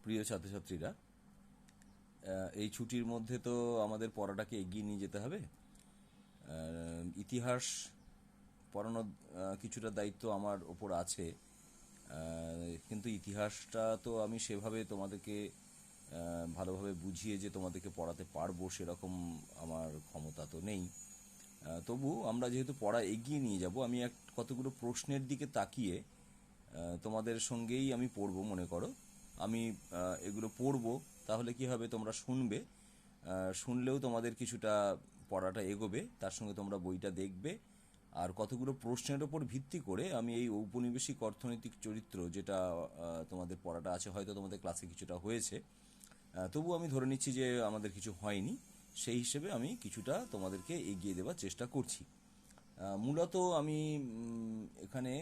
প্রিয় ছাত্রছাত্রীরা, এই ছুটির মধ্যে তো আমাদের পড়াটাকে এগিয়ে নিয়ে যেতে হবে। ইতিহাস পড়ানোর কিছুটা দায়িত্ব আমার ওপর আছে, কিন্তু ইতিহাসটা তো আমি সেভাবে তোমাদেরকে ভালোভাবে বুঝিয়ে যে তোমাদেরকে পড়াতে পারবো সেরকম আমার ক্ষমতা তো নেই। তবু আমরা যেহেতু পড়া এগিয়ে নিয়ে যাব, আমি কতগুলো প্রশ্নের দিকে তাকিয়ে তোমাদের সঙ্গেই আমি পড়বো। মনে করো আমি এগুলো পড়বো, তাহলে কি হবে, তোমরা শুনবে, শুনলেও তোমাদের কিছুটা পড়াটা এগোবে, তার সঙ্গে তোমরা বইটা দেখবে। আর কতগুলো প্রশ্নের ওপর ভিত্তি করে আমি এই ঔপনিবেশিক অর্থনৈতিক চরিত্র, যেটা তোমাদের পড়াটা আছে, হয়তো তোমাদের ক্লাসে কিছুটা হয়েছে, তবু আমি ধরে নিচ্ছি যে আমাদের কিছু হয়নি। সেই হিসেবে আমি কিছুটা তোমাদেরকে এগিয়ে দেওয়ার চেষ্টা করছি। মূলত আমি এখানে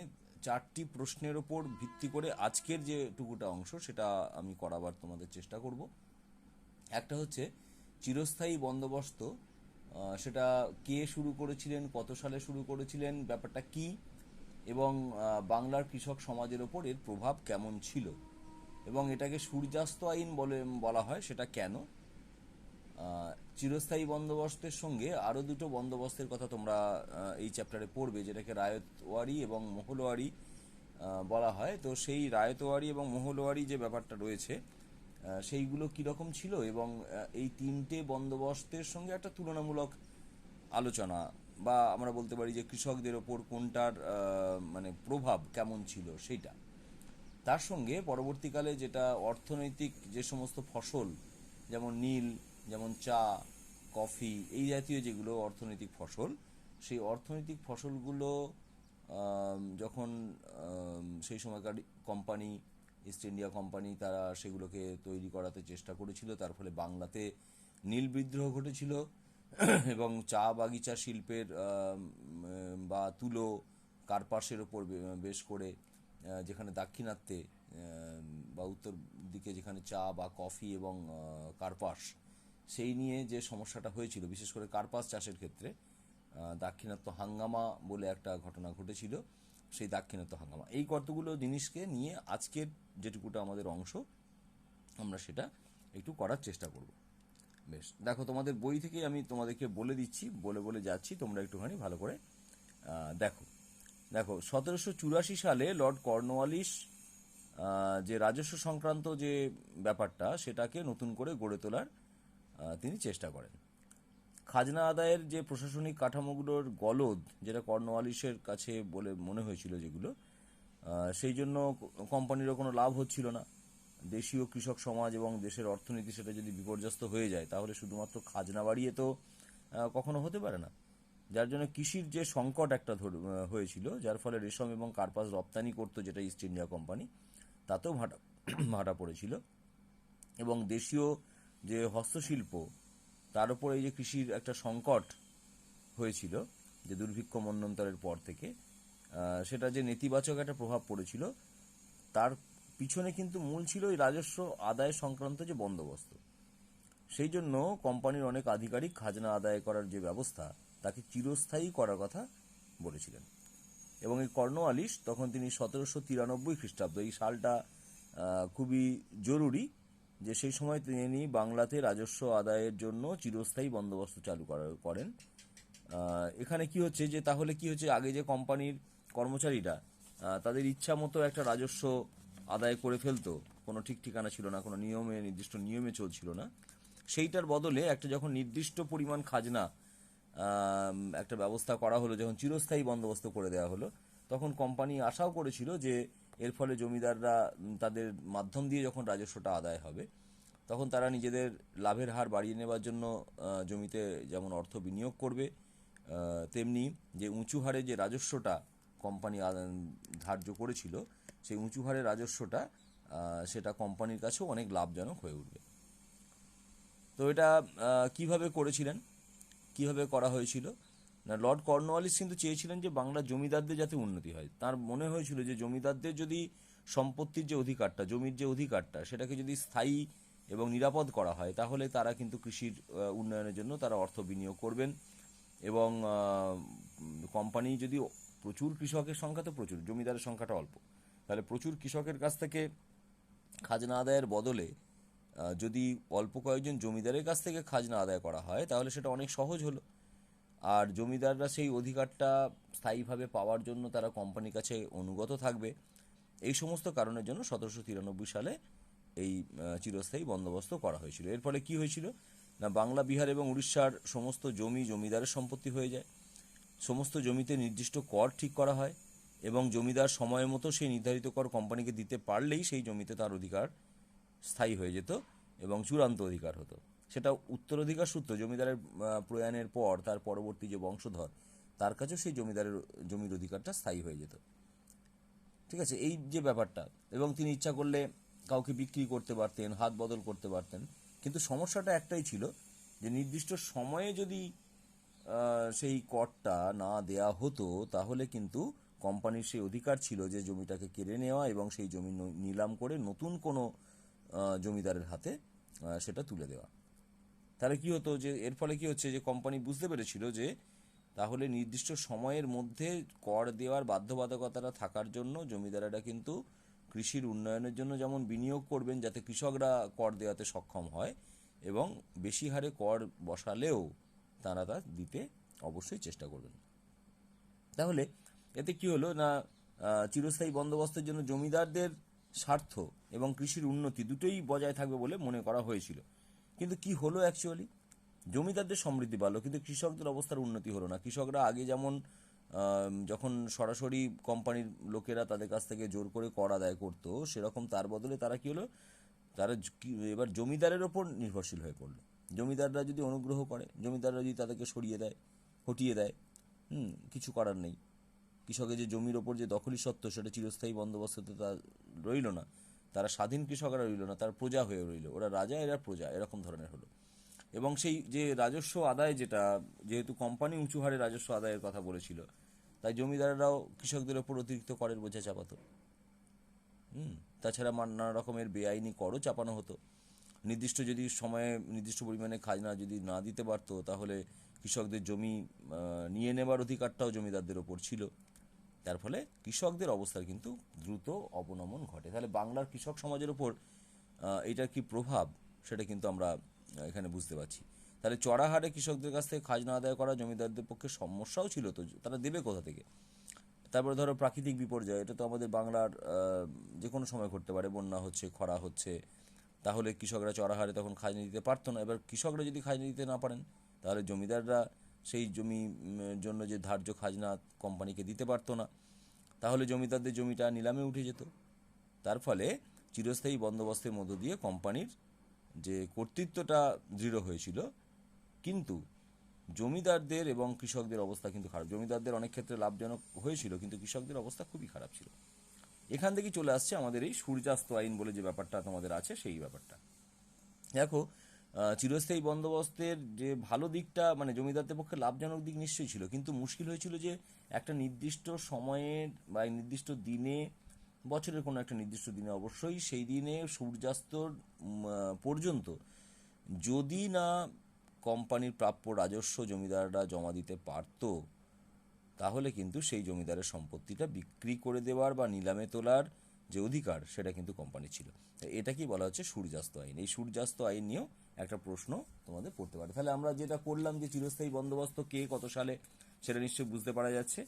4টি প্রশ্নের ওপর ভিত্তি করে আজকের যে টুকুটা অংশ সেটা আমি করাবার তোমাদের চেষ্টা করব। একটা হচ্ছে চিরস্থায়ী বন্দোবস্ত, সেটা কে শুরু করেছিলেন, কত সালে শুরু করেছিলেন, ব্যাপারটা কি, এবং বাংলার কৃষক সমাজের ওপর এর প্রভাব কেমন ছিল, এবং এটাকে সূর্যাস্ত আইন বলা হয়, সেটা কেন। চিরস্থায়ী বন্দোবস্তের সঙ্গে আরও দুটো বন্দোবস্তের কথা তোমরা এই চ্যাপ্টারে পড়বে, যেটাকে রায়তওয়ারি এবং মহলওয়ারি বলা হয়। তো সেই রায়তওয়ারি এবং মহলওয়ারি যে ব্যাপারটা রয়েছে, সেইগুলো কীরকম ছিল, এবং এই তিনটে বন্দোবস্তের সঙ্গে একটা তুলনামূলক আলোচনা, বা আমরা বলতে পারি যে কৃষকদের ওপর কোনটার মানে প্রভাব কেমন ছিল সেইটা। তার সঙ্গে পরবর্তীকালে যেটা অর্থনৈতিক যে সমস্ত ফসল, যেমন নীল, যেমন চা, কফি, এই জাতীয় যেগুলো অর্থনৈতিক ফসল, সেই অর্থনৈতিক ফসলগুলো যখন সেই সময়কার কোম্পানি, ইস্ট ইন্ডিয়া কোম্পানি, তারা সেগুলোকে তৈরি করাতে চেষ্টা করেছিল, তার ফলে বাংলাতে নীল বিদ্রোহ ঘটেছিল এবং চা বাগিচা শিল্পের বা তুলো, কার্পাসের ওপর বেশ করে, যেখানে দাক্ষিণাত্যে বা উত্তর দিকে যেখানে চা বা কফি এবং কার্পাস, সেই নিয়ে যে সমস্যাটা হয়েছিল, বিশেষ করে কার্পাস চাষের ক্ষেত্রে দাক্ষিণাত্য হাঙ্গামা বলে একটা ঘটনা ঘটেছিল। সেই দাক্ষিণাত্য হাঙ্গামা, এই কতগুলো জিনিসকে নিয়ে আজকের যেটুকুটা আমাদের অংশ, আমরা সেটা একটু করার চেষ্টা করব। বেশ, দেখো, তোমাদের বই থেকে আমি তোমাদেরকে বলে দিচ্ছি, বলে বলে যাচ্ছি, তোমরা একটুখানি ভালো করে দেখো। দেখো, 1784 সালে লর্ড কর্নওয়ালিস যে রাজস্ব সংক্রান্ত যে ব্যাপারটা, সেটাকে নতুন করে গড়ে তোলার তিনি চেষ্টা করেন। খাজনা আদায়ের যে প্রশাসনিক কাঠামোগুলোর গলদ, যেটা কর্নওয়ালিসের কাছে বলে মনে হয়েছিল, যেগুলো সেই জন্য কোম্পানিরও কোনো লাভ হচ্ছিল না। দেশীয় কৃষক সমাজ এবং দেশের অর্থনীতি সেটা যদি বিপর্যস্ত হয়ে যায়, তাহলে শুধুমাত্র খাজনা বাড়িয়ে তো কখনো হতে পারে না। যার জন্য কৃষির যে সংকট একটা হয়েছিল, যার ফলে রেশম এবং কার্পাস রপ্তানি করতো যেটা ইস্ট ইন্ডিয়া কোম্পানি, তাতেও ভাটা ভাটা পড়েছিল। এবং দেশীয় যে হস্তশিল্প, তার উপর এই যে কৃষির একটা সংকট হয়েছিল, যে দুর্ভিক্ষ মন্বন্তরের পর থেকে, সেটা যে নেতিবাচক একটা প্রভাব পড়েছিল, তার পিছনে কিন্তু মূল ছিল এই রাজস্ব আদায় সংক্রান্ত যে বন্দোবস্ত। সেই জন্য কোম্পানির অনেক আধিকারিক খাজনা আদায় করার যে ব্যবস্থা, তাকে চিরস্থায়ী করার কথা বলেছিলেন। এবং এই কর্নওয়ালিস তখন তিনি 1793 খ্রিস্টাব্দ, এই সালটা খুবই জরুরি, যে সেই সময় তিনি বাংলাতে রাজস্ব আদায়ের জন্য চিরস্থায়ী বন্দোবস্ত চালু করেন। এখানে কি হচ্ছে, যে তাহলে কি হচ্ছে, আগে যে কোম্পানির কর্মচারীরা তাদের ইচ্ছা মতো একটা রাজস্ব আদায় করে ফেলতো, কোনো ঠিক ঠিকানা ছিল না, কোনো নির্দিষ্ট নিয়মে চলছিল না। সেইটার বদলে একটা যখন নির্দিষ্ট পরিমাণ খাজনা একটা ব্যবস্থা করা হলো, যখন চিরস্থায়ী বন্দোবস্ত করে দেওয়া হলো, তখন কোম্পানি আশাও করেছিল যে এর ফলে জমিদাররা তাদের মাধ্যম দিয়ে যখন রাজস্বটা আদায় হবে, তখন তারা নিজেদের লাভের হার বাড়িয়ে নেবার জন্য জমিতে যেমন অর্থ বিনিয়োগ করবে, তেমনি যে উঁচু হারে যে রাজস্বটা কোম্পানি ধার্য করেছিল, সেই উঁচু হারে রাজস্বটা সেটা কোম্পানির কাছেও অনেক লাভজনক হয়ে উঠবে। তো এটা কিভাবে করেছিলেন, কিভাবে করা হয়েছিল না, লর্ড কর্নওয়ালিস কিন্তু চেয়েছিলেন যে বাংলার জমিদারদের যাতে উন্নতি হয়। তার মনে হয়েছিল যে জমিদারদের যদি সম্পত্তির যে অধিকারটা, জমির যে অধিকারটা, সেটাকে যদি স্থায়ী এবং নিরাপদ করা হয়, তাহলে তারা কিন্তু কৃষির উন্নয়নের জন্য তারা অর্থ বিনিয়োগ করবেন। এবং কোম্পানি যদি প্রচুর কৃষকের সংখ্যা, তো প্রচুর, জমিদারের সংখ্যাটা অল্প, তাহলে প্রচুর কৃষকের কাছ থেকে খাজনা আদায়ের বদলে যদি অল্প কয়েকজন জমিদারের কাছ থেকে খাজনা আদায় করা হয় তাহলে সেটা অনেক সহজ হলো। আর জমিদাররা সেই অধিকারটা স্থায়ীভাবে পাওয়ার জন্য তারা কোম্পানির কাছে অনুগত থাকবে। এই সমস্ত কারণের জন্য 1793 সালে এই চিরস্থায়ী বন্দোবস্ত করা হয়েছিল। এর ফলে কী হয়েছিল না, বাংলা, বিহার এবং উড়িষ্যার সমস্ত জমি জমিদারের সম্পত্তি হয়ে যায়। সমস্ত জমিতে নির্দিষ্ট কর ঠিক করা হয় এবং জমিদার সময় মতো সেই নির্ধারিত কর কোম্পানিকে দিতে পারলেই সেই জমিতে তার অধিকার স্থায়ী হয়ে যেত এবং চূড়ান্ত অধিকার হতো। সেটা উত্তরাধিকার সূত্র, জমিদারের প্রয়াণের পর তার পরবর্তী যে বংশধর তার কাছেও সেই জমির অধিকারটা স্থায়ী হয়ে যেত। ঠিক আছে, এই যে ব্যাপারটা, এবং তিনি ইচ্ছা করলে কাউকে বিক্রি করতে পারতেন, হাত বদল করতে পারতেন। কিন্তু সমস্যাটা একটাই ছিল যে নির্দিষ্ট সময়ে যদি সেই করটা না দেয়া হতো তাহলে কিন্তু কোম্পানির সেই অধিকার ছিল যে জমিটাকে কেড়ে নেওয়া এবং সেই জমি নিলাম করে নতুন কোনো জমিদারের হাতে সেটা তুলে দেওয়া। তাহলে কি হতো, যে এর ফলে কি হচ্ছে যে কোম্পানি বুঝতে পেরেছিল যে তাহলে নির্দিষ্ট সময়ের মধ্যে কর দেওয়ার বাধ্যবাধকতাটা থাকার জন্য জমিদারেরা কিন্তু কৃষির উন্নয়নের জন্য যেমন বিনিয়োগ করবেন যাতে কৃষকরা কর দেওয়াতে সক্ষম হয়, এবং বেশি হারে কর বসালেও তারা তা দিতে অবশ্যই চেষ্টা করবেন। তাহলে এতে কি হলো না, চিরস্থায়ী বন্দোবস্তের জন্য জমিদারদের স্বার্থ এবং কৃষির উন্নতি দুটোই বজায় থাকবে বলে মনে করা হয়েছিল। কিন্তু কি হলো অ্যাকচুয়ালি, জমিদারদের সমৃদ্ধি বাড়লো কিন্তু কৃষকদের অবস্থার উন্নতি হলো না। কৃষকরা আগে যেমন যখন সরাসরি কোম্পানির লোকেরা তাদের কাছ থেকে জোর করে কর আদায় করতো, সেরকম তার বদলে তারা কি হলো, তারা এবার জমিদারের ওপর নির্ভরশীল হয়ে পড়লো। জমিদাররা যদি অনুগ্রহ করে, জমিদাররা যদি তাদেরকে সরিয়ে দেয়, হটিয়ে দেয়, কিছু করার নেই। কৃষকের যে জমির ওপর যে দখলি সত্ত্ব সেটা চিরস্থায়ী বন্দোবস্ততে তা রইল না, তারা স্বাধীন কৃষকরা রইল না, তার প্রজা হয়ে রইল, ওরা রাজা এরা প্রজা, এরকম ধরনের হলো। এবং সেই যে রাজস্ব আদায়, যেটা যেহেতু কোম্পানি উঁচু হারে রাজস্ব আদায়ের কথা বলেছিল, তাই জমিদাররাও কৃষকদের ওপর অতিরিক্ত করের বোঝা চাপাতো। তাছাড়া নানা রকমের বেআইনি করও চাপানো হতো। নির্দিষ্ট যদি সময়ে নির্দিষ্ট পরিমাণে খাজনা যদি না দিতে পারতো তাহলে কৃষকদের জমি নিয়ে নেবার অধিকারটাও জমিদারদের ওপর ছিল। তার ফলে কৃষকদের অবস্থার কিন্তু দ্রুত অবনমন ঘটে। তাহলে বাংলার কৃষক সমাজের ওপর এটার কি প্রভাব সেটা কিন্তু আমরা এখানে বুঝতে পারছি। তাহলে চড়া হারে কৃষকদের কাছ থেকে খাজনা আদায় করা জমিদারদের পক্ষে সমস্যাও ছিল, তো তারা দেবে কোথা থেকে? তারপরে ধরো প্রাকৃতিক বিপর্যয়, এটা তো আমাদের বাংলার যে কোনো সময় ঘটতে পারে, বন্যা হচ্ছে, খরা হচ্ছে, তাহলে কৃষকরা চড়া হারে তখন খাজনা দিতে পারতো না। এবার কৃষকরা যদি খাজনা দিতে না পারেন তাহলে জমিদাররা সেই জমি জন্য যে ধার্য খাজনা কোম্পানিকে দিতে পারতো না, তাহলে জমিদারদের জমিটা নিলামে উঠে যেত। তার ফলে চিরস্থায়ী বন্দোবস্তের মধ্য দিয়ে কোম্পানির যে কর্তৃত্বটা দৃঢ় হয়েছিল, কিন্তু জমিদারদের এবং কৃষকদের অবস্থা কিন্তু খারাপ। জমিদারদের অনেক ক্ষেত্রে লাভজনক হয়েছিল কিন্তু কৃষকদের অবস্থা খুবই খারাপ ছিল। এখান থেকেই চলে আসছে আমাদের এই সূর্যাস্ত আইন বলে যে ব্যাপারটা তোমাদের আছে, সেই ব্যাপারটা। দেখো, চিরস্থায়ী বন্দোবস্তের যে ভালো দিকটা, মানে জমিদারদের পক্ষে লাভজনক দিক নিশ্চয়ই ছিল, কিন্তু মুশকিল হয়েছিল যে একটা নির্দিষ্ট সময়ে বা নির্দিষ্ট দিনে, বছরের কোনো একটা নির্দিষ্ট দিনে অবশ্যই, সেই দিনে সূর্যাস্তর পর্যন্ত যদি না কোম্পানির প্রাপ্য রাজস্ব জমিদাররা জমা দিতে পারতো তাহলে কিন্তু সেই জমিদারের সম্পত্তিটা বিক্রি করে দেওয়ার বা নিলামে তোলার যে অধিকার সেটা কিন্তু কোম্পানি ছিল। এটাকেই বলা হচ্ছে সূর্যাস্ত আইন। এই সূর্যাস্ত আইন নিয়েও একটা প্রশ্ন তোমাদের পড়তে পারে। তাহলে আমরা যেটা করলাম যে চিরস্থায়ী বন্দোবস্ত কে কত সালে সেটা নিশ্চয়ই বুঝতে পারা যাচ্ছে,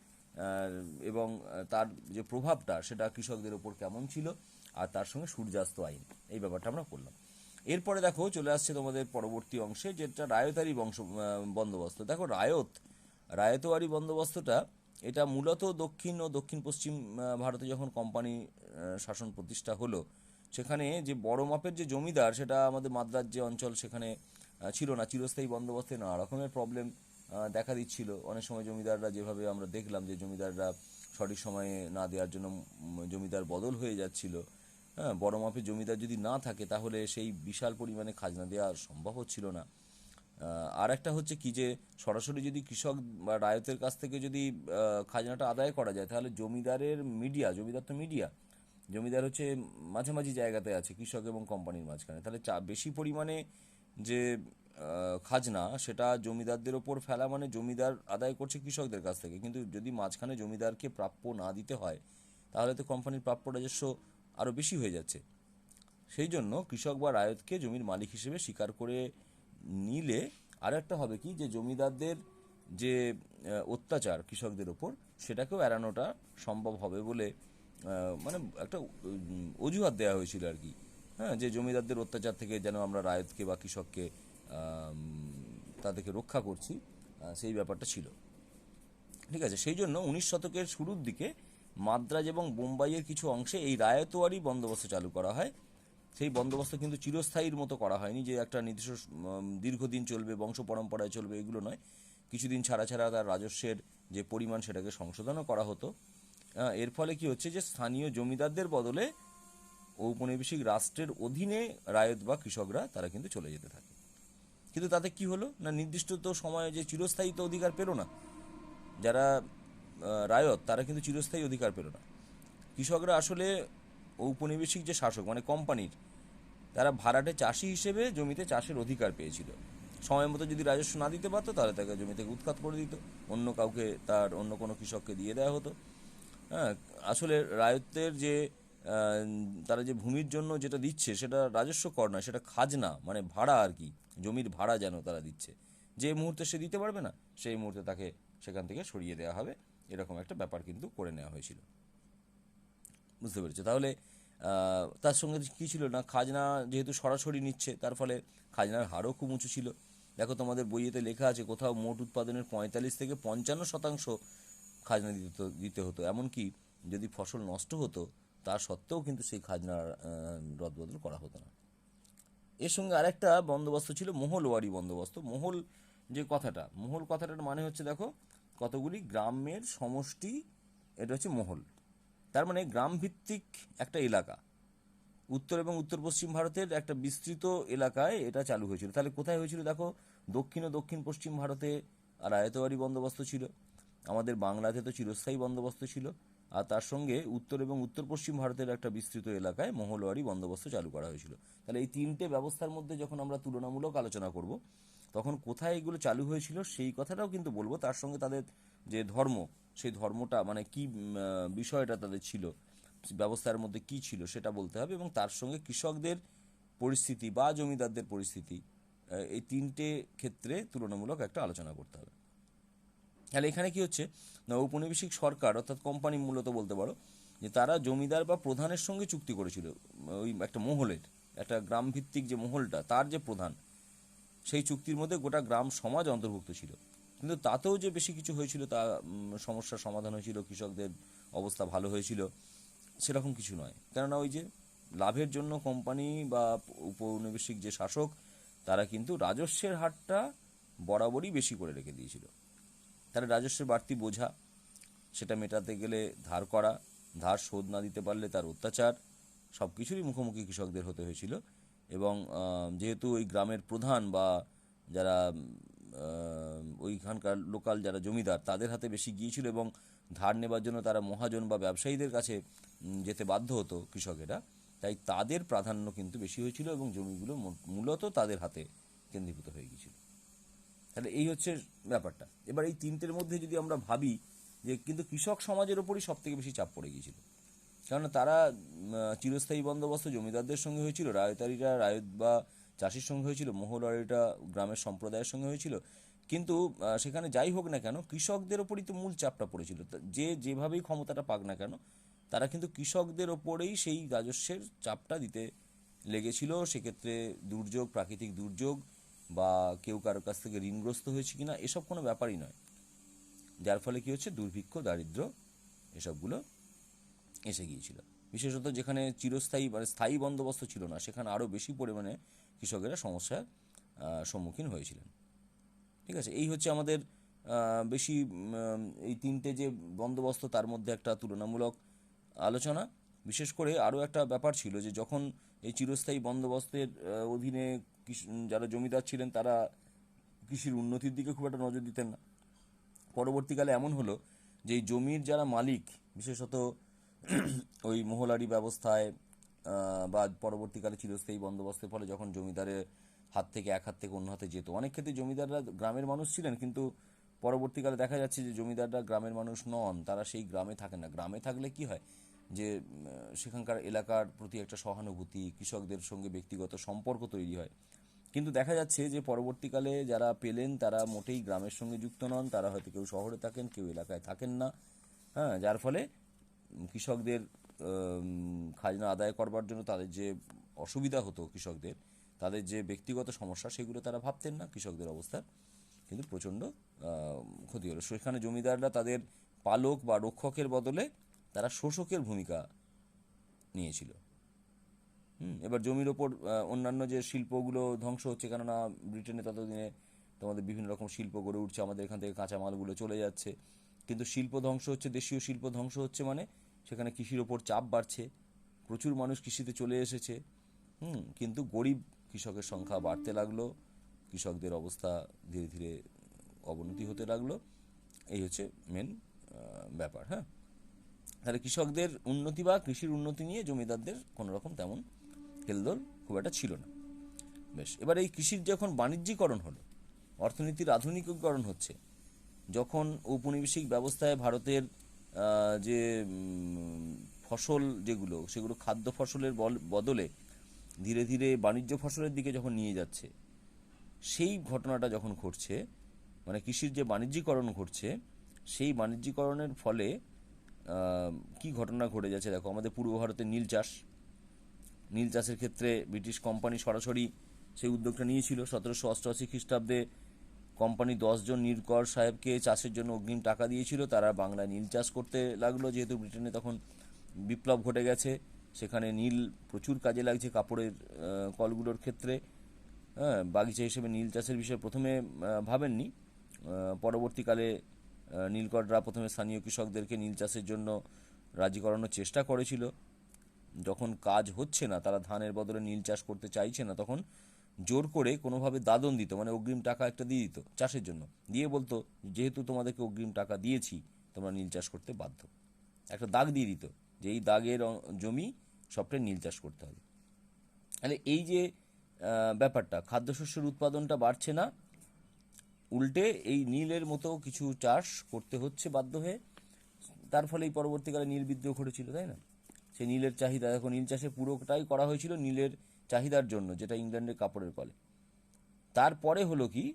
এবং তার যে প্রভাবটা সেটা কৃষকদের ওপর কেমন ছিল, আর তার সঙ্গে সূর্যাস্ত আইন, এই ব্যাপারটা আমরা করলাম। এরপরে দেখো চলে আসছে তোমাদের পরবর্তী অংশে, যেটা রায়তারি বন্দোবস্ত। দেখো, রায়তওয়ারি বন্দোবস্তটা, এটা মূলত দক্ষিণ ও দক্ষিণ পশ্চিম ভারতে যখন কোম্পানি শাসন প্রতিষ্ঠা হলো, সেখানে যে বড় মাপের যে জমিদার, সেটা আমাদের মাদ্রাজ যে অঞ্চল সেখানে ছিল না। চিরস্থায়ী বন্দোবস্তে নানা রকমের প্রবলেম দেখা দিচ্ছিল। অনেক সময় জমিদাররা, যেভাবে আমরা দেখলাম যে জমিদাররা সঠিক সময়ে না দেওয়ার জন্য জমিদার বদল হয়ে যাচ্ছিল। হ্যাঁ, বড় মাপের জমিদার যদি না থাকে তাহলে সেই বিশাল পরিমাণে খাজনা দেওয়া সম্ভব হচ্ছিল না। আর একটা হচ্ছে কি, যে সরাসরি যদি কৃষক বা রায়তের কাছ থেকে যদি খাজনাটা আদায় করা যায় তাহলে জমিদার তো মিডিয়া, জমিদার হচ্ছে মাঝামাঝি জায়গাতে আছে কৃষক এবং কোম্পানির মাঝখানে। তাহলে বেশি পরিমাণে যে খাজনা সেটা জমিদারদের ওপর ফেলা, মানে জমিদার আদায় করছে কৃষকদের কাছ থেকে, কিন্তু যদি মাঝখানে জমিদারকে প্রাপ্য না দিতে হয় তাহলে তো কোম্পানির প্রাপ্য রাজস্ব আরও বেশি হয়ে যাচ্ছে। সেই জন্য কৃষক বা রায়তকে জমির মালিক হিসেবে স্বীকার করে নিলে আর একটা হবে কি, যে জমিদারদের যে অত্যাচার কৃষকদের ওপর, সেটাকেও এড়ানোটা সম্ভব হবে বলে মানে একটা অজুহাত দেওয়া হয়েছিল আর কি। হ্যাঁ, যে জমিদারদের অত্যাচার থেকে যেন আমরা রায়তকে বা কৃষককে তাদেরকে রক্ষা করছি, সেই ব্যাপারটা ছিল। ঠিক আছে, সেই জন্য 19 শতকের শুরুর দিকে মাদ্রাজ এবং বোম্বাইয়ের কিছু অংশে এই রায়তোয়ারি বন্দোবস্ত চালু করা হয়। সেই বন্দোবস্ত কিন্তু চিরস্থায়ীর মতো করা হয়নি, যে একটা নির্দিষ্ট দীর্ঘদিন চলবে, বংশ পরম্পরায় চলবে, এগুলো নয়। কিছুদিন ছাড়া ছাড়া তার রাজস্বের যে পরিমাণ সেটাকে সংশোধনও করা হতো। এর ফলে কি হচ্ছে, যে স্থানীয় জমিদারদের বদলে ঔপনিবেশিক রাষ্ট্রের অধীনে রায়ত বা কৃষকরা তারা কিন্তু চলে যেতে থাকে। কিন্তু তাতে কি হলো না, নির্দিষ্ট তো সময়ে যে চিরস্থায়ী তো অধিকার পেল না। যারা রায়ত তারা কিন্তু চিরস্থায়ী অধিকার পেল না। কৃষকরা আসলে ঔপনিবেশিক যে শাসক মানে কোম্পানির, তারা ভাড়াটে চাষি হিসেবে জমিতে চাষের অধিকার পেয়েছিল। সময় মতো যদি রাজস্ব না দিতে পারতো, তাহলে তাকে জমি থেকে উৎখাত করে দিত, অন্য কাউকে, তার অন্য কোনো কৃষককে দিয়ে দেওয়া হতো। হ্যাঁ, আসলে রায়তের যে তারা যে ভূমির জন্য যেটা দিচ্ছে সেটা রাজস্ব কর নয়, সেটা খাজনা মানে ভাড়া আর কি, জমির ভাড়া যেন তারা দিচ্ছে। যে মুহূর্তে সে দিতে পারবে না, সেই মুহূর্তে তাকে সেখান থেকে সরিয়ে দেওয়া হবে, এরকম একটা ব্যাপার কিন্তু করে নেওয়া হয়েছিল। বুঝতে পেরেছো? তাহলে তার সঙ্গে কী ছিল না, খাজনা যেহেতু সরাসরি নিচ্ছে, তার ফলে খাজনার হারও খুব উঁচু ছিল। দেখো তোমাদের বইয়েতে লেখা আছে, কোথাও মোট উৎপাদনের 45 থেকে 55% খাজনা দিতে হতো। এমনকি যদি ফসল নষ্ট হতো, তা সত্ত্বেও কিন্তু সেই খাজনার রদবদল করা হতো না। এর সঙ্গে আরেকটা বন্দোবস্ত ছিল মহলওয়ারি বন্দোবস্ত। মহল কথাটার মানে হচ্ছে, দেখো, কতগুলি গ্রামের সমষ্টি, এটা হচ্ছে মহল। তার মানে গ্রাম ভিত্তিক একটা এলাকা, উত্তর এবং উত্তর পশ্চিম ভারতের একটা বিস্তৃত এলাকায় এটা চালু হয়েছিল। তাহলে কোথায় হয়েছিল দেখো, দক্ষিণ ও দক্ষিণ পশ্চিম ভারতে রায়তওয়ারি বন্দোবস্ত ছিল, আমাদের বাংলাতে তো চিরস্থায়ী বন্দোবস্ত ছিল, আর তার সঙ্গে উত্তর এবং উত্তর পশ্চিম ভারতের একটা বিস্তৃত এলাকায় মহলওয়ারি বন্দোবস্ত চালু করা হয়েছিল। তাহলে এই তিনটে ব্যবস্থার মধ্যে যখন আমরা তুলনামূলক আলোচনা করব, তখন কোথায় এগুলো চালু হয়েছিল সেই কথাটাও কিন্তু বলবো। তার সঙ্গে তাদের যে ধর্ম, সেই ধর্মটা মানে কি বিষয়টা তাদের ছিল, ব্যবস্থার মধ্যে কি ছিল সেটা বলতে হবে, এবং তার সঙ্গে কৃষকদের পরিস্থিতি বা জমিদারদের পরিস্থিতি, এই তিনটে ক্ষেত্রে তুলনামূলক একটা আলোচনা করতে হবে। তাহলে এখানে কি হচ্ছে না, ঔপনিবেশিক সরকার অর্থাৎ কোম্পানি মূলত বলতে পারো, যে তারা জমিদার বা প্রধানের সঙ্গে চুক্তি করেছিল। ওই একটা মহলের, একটা গ্রাম ভিত্তিক যে মহলটা, তার যে প্রধান, সেই চুক্তির মধ্যে গোটা গ্রাম সমাজ অন্তর্ভুক্ত ছিল। কিন্তু তাতেও যে বেশি কিছু হয়েছিল, তা সমস্যার সমাধান হয়েছিল, কৃষকদের অবস্থা ভালো হয়েছিল, সেরকম কিছু নয়। কেননা ওই যে লাভের জন্য কোম্পানি বা উপনিবেশিক যে শাসক, তারা কিন্তু রাজস্বের হারটা বরাবরই বেশি করে রেখে দিয়েছিল। তারা রাজস্বের বাড়তি বোঝা, সেটা মেটাতে গেলে ধার করা, ধার শোধ না দিতে পারলে তার অত্যাচার, সব কিছুরই মুখোমুখি কৃষকদের হতে হয়েছিল। এবং যেহেতু ওই গ্রামের প্রধান বা যারা ওইখানকার লোকাল যারা জমিদার, তাদের হাতে বেশি গিয়েছিল, এবং ধার নেবার জন্য তারা মহাজন বা ব্যবসায়ীদের কাছে যেতে বাধ্য হতো কৃষকেরা, তাই তাদের প্রাধান্য কিন্তু বেশি হয়েছিল, এবং জমিগুলো মূলত তাদের হাতে কেন্দ্রীভূত হয়ে গিয়েছিল। তাহলে এই হচ্ছে ব্যাপারটা। এবার এই তিনটের মধ্যে যদি আমরা ভাবি, যে কিন্তু কৃষক সমাজের ওপরই সব থেকে বেশি চাপ পড়ে গিয়েছিল, কেননা তারা চিরস্থায়ী বন্দোবস্ত জমিদারদের সঙ্গে হয়েছিল, রায়তারিরা রায়ত বা চাষির সঙ্গে হয়েছিল, মহলওয়ারিটা গ্রামের সম্প্রদায়ের সঙ্গে হয়েছিল। কিন্তু সেখানে যাই হোক না কেন, কৃষকদের ওপরই তো মূল চাপটা পড়েছিল। যে যেভাবেই ক্ষমতাটা পাক না কেন, তারা কিন্তু কৃষকদের ওপরেই সেই রাজস্বের চাপটা দিতে লেগেছিল। সেক্ষেত্রে দুর্যোগ, প্রাকৃতিক দুর্যোগ, বা কেউ কারোর কাছ থেকে ঋণগ্রস্ত হয়েছে কিনা, এসব কোনো ব্যাপারই নয়। যার ফলে কি হচ্ছে, দুর্ভিক্ষ, দারিদ্র্য, এসবগুলো এসে গিয়েছিল। বিশেষত যেখানে চিরস্থায়ী মানে স্থায়ী বন্দোবস্ত ছিল না, সেখানে আরও বেশি পরিমাণে কৃষকেরা সমস্যার সম্মুখীন হয়েছিলেন। ঠিক আছে, এই হচ্ছে আমাদের বেশি এই তিনটে যে বন্দোবস্ত, তার মধ্যে একটা তুলনামূলক আলোচনা। বিশেষ করে আরও একটা ব্যাপার ছিল, যে যখন এই চিরস্থায়ী বন্দোবস্তের অধীনে যারা জমিদার ছিলেন, তারা কৃষির উন্নতির দিকে খুব একটা নজর দিতেন না। পরবর্তীকালে এমন হলো যে এই জমির যারা মালিক, বিশেষত ওই মহলারি ব্যবস্থায় বা পরবর্তীকালে চিরস্থায়ী বন্দোবস্তের ফলে যখন জমিদারের হাত থেকে এক হাত থেকে অন্য হাতে যেত, অনেক ক্ষেত্রে জমিদাররা গ্রামের মানুষ ছিলেন, কিন্তু পরবর্তীকালে দেখা যাচ্ছে যে জমিদাররা গ্রামের মানুষ নন, তারা সেই গ্রামে থাকেন না। গ্রামে থাকলে কি হয়, যে সেখানকার এলাকার প্রতি একটা সহানুভূতি, কৃষকদের সঙ্গে ব্যক্তিগত সম্পর্ক তৈরি হয়। কিন্তু দেখা যাচ্ছে যে পরবর্তীকালে যারা পেলেন তারা মোটেই গ্রামের সঙ্গে যুক্ত নন, তারা হয়তো কেউ শহরে থাকেন, কেউ এলাকায় থাকেন না। হ্যাঁ, যার ফলে কৃষকদের খাজনা আদায় করবার জন্য তাদের যে অসুবিধা হতো, কৃষকদের তাদের যে ব্যক্তিগত সমস্যা, সেগুলো তারা ভাবতেন না। কৃষকদের অবস্থার কিন্তু প্রচণ্ড ক্ষতি হলো। সেখানে জমিদাররা তাদের পালক বা রক্ষকের বদলে তারা শোষকের ভূমিকা নিয়েছিল। এবার জমির ওপর অন্যান্য যে শিল্পগুলো ধ্বংস হচ্ছে, কেননা ব্রিটেনে ততদিনে তোমাদের বিভিন্ন রকম শিল্প গড়ে উঠছে, আমাদের এখান থেকে কাঁচামালগুলো চলে যাচ্ছে, কিন্তু শিল্প ধ্বংস হচ্ছে, দেশীয় শিল্প ধ্বংস হচ্ছে, মানে সেখানে কৃষির ওপর চাপ বাড়ছে, প্রচুর মানুষ কৃষিতে চলে এসেছে। কিন্তু গরিব কৃষকের সংখ্যা বাড়তে লাগলো, কৃষকদের অবস্থা ধীরে ধীরে অবনতি হতে লাগলো। এই হচ্ছে মেন ব্যাপার। হ্যাঁ, তাহলে কৃষকদের উন্নতি বা কৃষির উন্নতি নিয়ে জমিদারদের কোনো রকম তেমন হেলদোল খুব একটা ছিল না। বেশ, এবার এই কৃষির যখন বাণিজ্যিকরণ হলো, অর্থনীতির আধুনিকীকরণ হচ্ছে, যখন ঔপনিবেশিক ব্যবস্থায় ভারতের যে ফসল যেগুলো, সেগুলো খাদ্য ফসলের বদলে ধীরে ধীরে বাণিজ্য ফসলের দিকে যখন নিয়ে যাচ্ছে, সেই ঘটনাটা যখন ঘটছে, মানে কৃষির যে বাণিজ্যিকরণ ঘটছে, সেই বাণিজ্যিকরণের ফলে কি ঘটনা ঘটে যাচ্ছে দেখো। আমাদের পূর্ব ভারতে নীল চাষের ক্ষেত্রে ব্রিটিশ কোম্পানি সরাসরি সেই উদ্যোগটা নিয়েছিল। 1788 খ্রিস্টাব্দে কোম্পানি 10 জন নীলকর সাহেবকে চাষের জন্য অগ্রিম টাকা দিয়েছিল। তারা বাংলায় নীল চাষ করতে লাগলো, যেহেতু ব্রিটেনে তখন বিপ্লব ঘটে গেছে, সেখানে নীল প্রচুর কাজে লাগছে কাপড়ের কলগুলোর ক্ষেত্রে। হ্যাঁ, বাগিচা হিসেবে নীল চাষের বিষয়ে প্রথমে ভাবেননি। পরবর্তীকালে নীলকররা প্রথমে স্থানীয় কৃষকদেরকে নীল চাষের জন্য রাজি করানোর চেষ্টা করেছিল। যখন কাজ হচ্ছে না, তারা ধানের বদলে নীল চাষ করতে চাইছে না, তখন জোর করে কোনোভাবে দাদন দিত, মানে অগ্রিম টাকা একটা দিয়ে দিত চাষের জন্য, দিয়ে বলতো যেহেতু তোমাদেরকে অগ্রিম টাকা দিয়েছি তোমরা নীল চাষ করতে বাধ্য। একটা দাগ দিয়ে দিত যে এই দাগের জমি সবটাই নীল চাষ করতে হবে। তাহলে এই যে ব্যাপারটা, খাদ্যশস্যের উৎপাদনটা বাড়ছে না, উল্টে এই নীলের মতো কিছু চাষ করতে হচ্ছে বাধ্য হয়ে। তার ফলেই পরবর্তীকালে নীল বিদ্রোহ ঘটেছিল, তাই না? সেই নীলের চাহিদা, দেখো নীল চাষে পুরোটাই করা হয়েছিল নীলের চাহিদার জন্য, যেটা ইংল্যান্ডের কাপড়ের কলে। তারপরে হলো কি,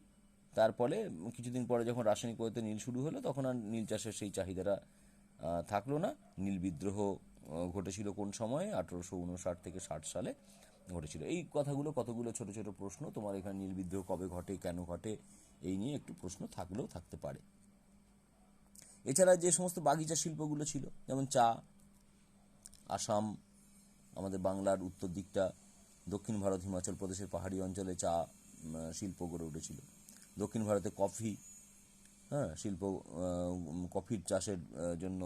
তারপরে কিছুদিন পরে যখন রাসায়নিক পদ্ধতিতে নীল শুরু হলো, তখন আর নীল চাষের সেই চাহিদাটা থাকলো না। নীল বিদ্রোহ ঘটেছিল কোন সময়ে? 1859 থেকে 60 সালে ঘটেছিল। এই কথাগুলো কতগুলো ছোট ছোট প্রশ্ন, তোমার এখানে নীল বিদ্রোহ কবে ঘটে, কেন ঘটে, এই নিয়ে একটু প্রশ্ন থাকলেও থাকতে পারে। এছাড়া যে সমস্ত বাগিচা শিল্পগুলো ছিল, যেমন চা, আসাম, আমাদের বাংলার উত্তর দিকটা, দক্ষিণ ভারত, হিমাচল প্রদেশের পাহাড়ি অঞ্চলে চা শিল্প গড়ে উঠেছিল। দক্ষিণ ভারতে কফি, হ্যাঁ শিল্প, কফির চাষের জন্য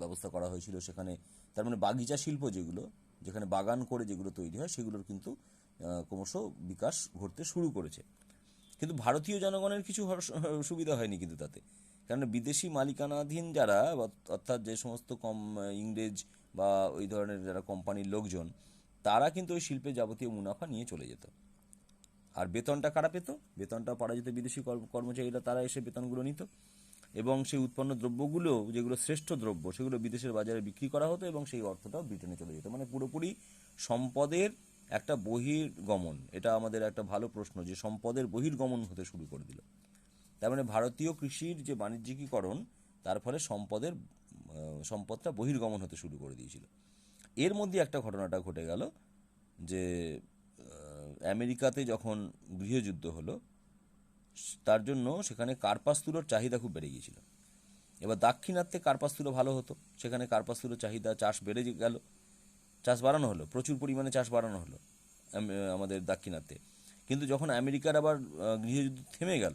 ব্যবস্থা করা হয়েছিল সেখানে। তার মানে বাগিচা শিল্প যেগুলো, যেখানে বাগান করে যেগুলো তৈরি হয়, সেগুলোর কিন্তু ক্রমশ বিকাশ ঘটতে শুরু করেছে। কিন্তু ভারতীয় জনগণের কিছু সুবিধা হয়নি কিন্তু তাতে, কারণ বিদেশি মালিকানাধীন যারা, অর্থাৎ যে সমস্ত ইংরেজ বা ওই ধরনের যারা কোম্পানির লোকজন, তারা কিন্তু ওই শিল্পে যাবতীয় মুনাফা নিয়ে চলে যেত। আর বেতনটা কারা পেত? বেতনটা পাওয়া যেত বিদেশি কর্মচারীরা, তারা এসে বেতনগুলো নিত, এবং সেই উৎপন্ন দ্রব্যগুলো, যেগুলো শ্রেষ্ঠ দ্রব্য, সেগুলো বিদেশের বাজারে বিক্রি করা হতো, এবং সেই অর্থটাও ব্রিটেনে চলে যেত। মানে পুরোপুরি সম্পদের একটা বহির্গমন। এটা আমাদের একটা ভালো প্রশ্ন, যে সম্পদের বহির্গমন হতে শুরু করে দিল। তার মানে ভারতীয় কৃষির যে বাণিজ্যিকীকরণ, তার ফলে সম্পদটা বহির্গমন হতে শুরু করে দিয়েছিল। এর মধ্যে একটা ঘটনাটা ঘটে গেল যে আমেরিকাতে যখন গৃহযুদ্ধ হলো, তার জন্য সেখানে কার্পাস তুলোর চাহিদা খুব বেড়ে গিয়েছিল। এবার দাক্ষিণাত্যে কার্পাস তুলো ভালো হতো, সেখানে কার্পাস তুলোর চাহিদা, চাষ বেড়ে গেল, চাষ বাড়ানো হলো, প্রচুর পরিমাণে চাষ বাড়ানো হলো আমাদের দাক্ষিণাত্যে। কিন্তু যখন আমেরিকার আবার গৃহযুদ্ধ থেমে গেল,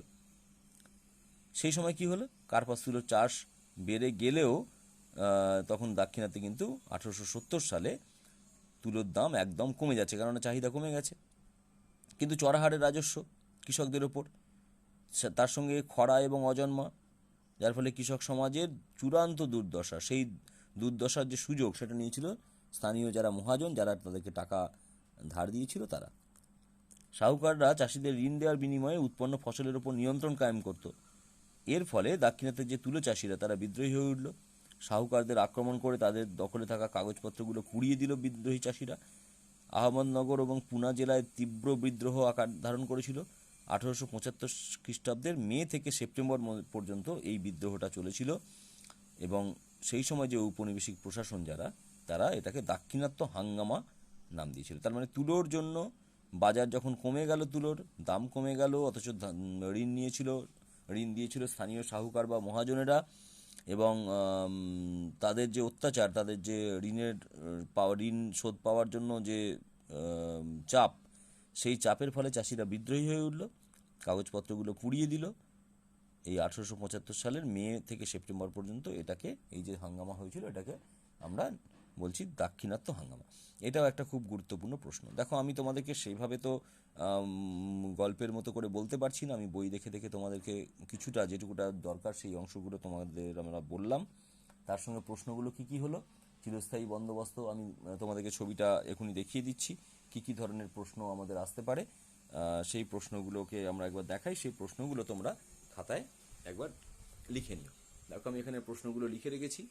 সেই সময় কি হলো? কার্পাস তুলোর চাষ বেড়ে গেলেও তখন দাক্ষিণাত্যে কিন্তু 1870 সালে তুলোর দাম একদম কমে যাচ্ছে, কারণ চাহিদা কমে গেছে। কিন্তু চড়া হারে রাজস্ব কৃষকদের ওপর, তার সঙ্গে খরা এবং অজন্মা, যার ফলে কৃষক সমাজের চূড়ান্ত দুর্দশা। সেই দুর্দশার যে সুযোগ, সেটা নিয়েছিল স্থানীয় যারা মহাজন, যারা তাদেরকে টাকা ধার দিয়েছিল তারা। সাহুকাররা চাষিদের ঋণ দেওয়ার বিনিময়ে উৎপন্ন ফসলের ওপর নিয়ন্ত্রণ কায়েম করত। এর ফলে দাক্ষিণাত্যের যে তুলো চাষিরা, তারা বিদ্রোহী হয়ে উঠল। শাহুকারদের আক্রমণ করে তাদের দখলে থাকা কাগজপত্রগুলো পুড়িয়ে দিল বিদ্রোহী চাষিরা। আহমদনগর এবং পুনা জেলায় তীব্র বিদ্রোহ আকার ধারণ করেছিল। 1875 খ্রিস্টাব্দের মে থেকে সেপ্টেম্বর পর্যন্ত এই বিদ্রোহটা চলেছিল এবং সেই সময় যে ঔপনিবেশিক প্রশাসন যারা, তারা এটাকে দাক্ষিণাত্য হাঙ্গামা নাম দিয়েছিল। তার মানে তুলোর জন্য বাজার যখন কমে গেল, তুলোর দাম কমে গেল, অথচ ঋণ দিয়েছিল স্থানীয় শাহুকার বা মহাজনেরা, এবং তাদের যে অত্যাচার, তাদের যে ঋণ শোধ পাওয়ার জন্য যে চাপ, সেই চাপের ফলে চাষিরা বিদ্রোহী হয়ে উঠল, কাগজপত্রগুলো পুড়িয়ে দিল। এই 1875 সালের মে থেকে সেপ্টেম্বর পর্যন্ত এটাকে, এই যে হাঙ্গামা হয়েছিল, এটাকে আমরা বলছি দাক্ষিণাত্য হাঙ্গামা। এটাও একটা খুব গুরুত্বপূর্ণ প্রশ্ন। দেখো, আমি তোমাদেরকে সেইভাবে তো গল্পের মতো করে বলতে পারছি না, আমি বই দেখে দেখে তোমাদেরকে কিছুটা যেটুকুটা দরকার সেই অংশগুলো তোমাদের আমরা বললাম। তার সঙ্গে প্রশ্নগুলো কি কি হলো, চিরস্থায়ী বন্দোবস্ত আমি তোমাদেরকে ছবিটা এখনই দেখিয়ে দিচ্ছি, কি কি ধরনের প্রশ্ন আমাদের আসতে পারে। সেই প্রশ্নগুলোকে আমরা একবার দেখাই, সেই প্রশ্নগুলো তোমরা খাতায় একবার লিখে নিও। দেখো, আমি এখানে প্রশ্নগুলো লিখে রেখেছি।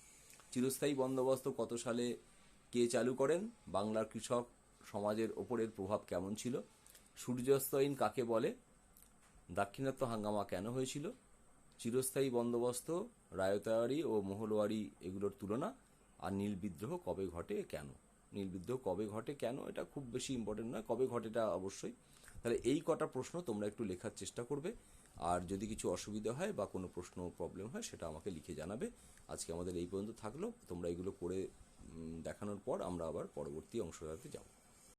চিরস্থায়ী বন্দোবস্ত কত সালে কে চালু করেন? বাংলার কৃষক সমাজের ওপরের প্রভাব কেমন ছিল? সূর্যাস্ত আইন কাকে বলে? দাক্ষিণাত্য হাঙ্গামা কেন হয়েছিল? চিরস্থায়ী বন্দোবস্ত, রায়তওয়ারি ও মহলওয়ারি এগুলোর তুলনা, আর নীল বিদ্রোহ কবে ঘটে কেন? নীল বিদ্রোহ কবে ঘটে কেন, এটা খুব বেশি ইম্পর্টেন্ট নয়, কবে ঘটে এটা অবশ্যই। তাহলে এই কটা প্রশ্ন তোমরা একটু লেখার চেষ্টা করবে, আর যদি কিছু অসুবিধা হয় বা কোনো প্রশ্ন প্রবলেম হয় সেটা আমাকে লিখে জানাবে। আজকে আমাদের এই পর্যন্ত থাকলো, তোমরা এগুলো করে দেখানোর পর আমরা আবার পরবর্তী অংশটাতে যাব।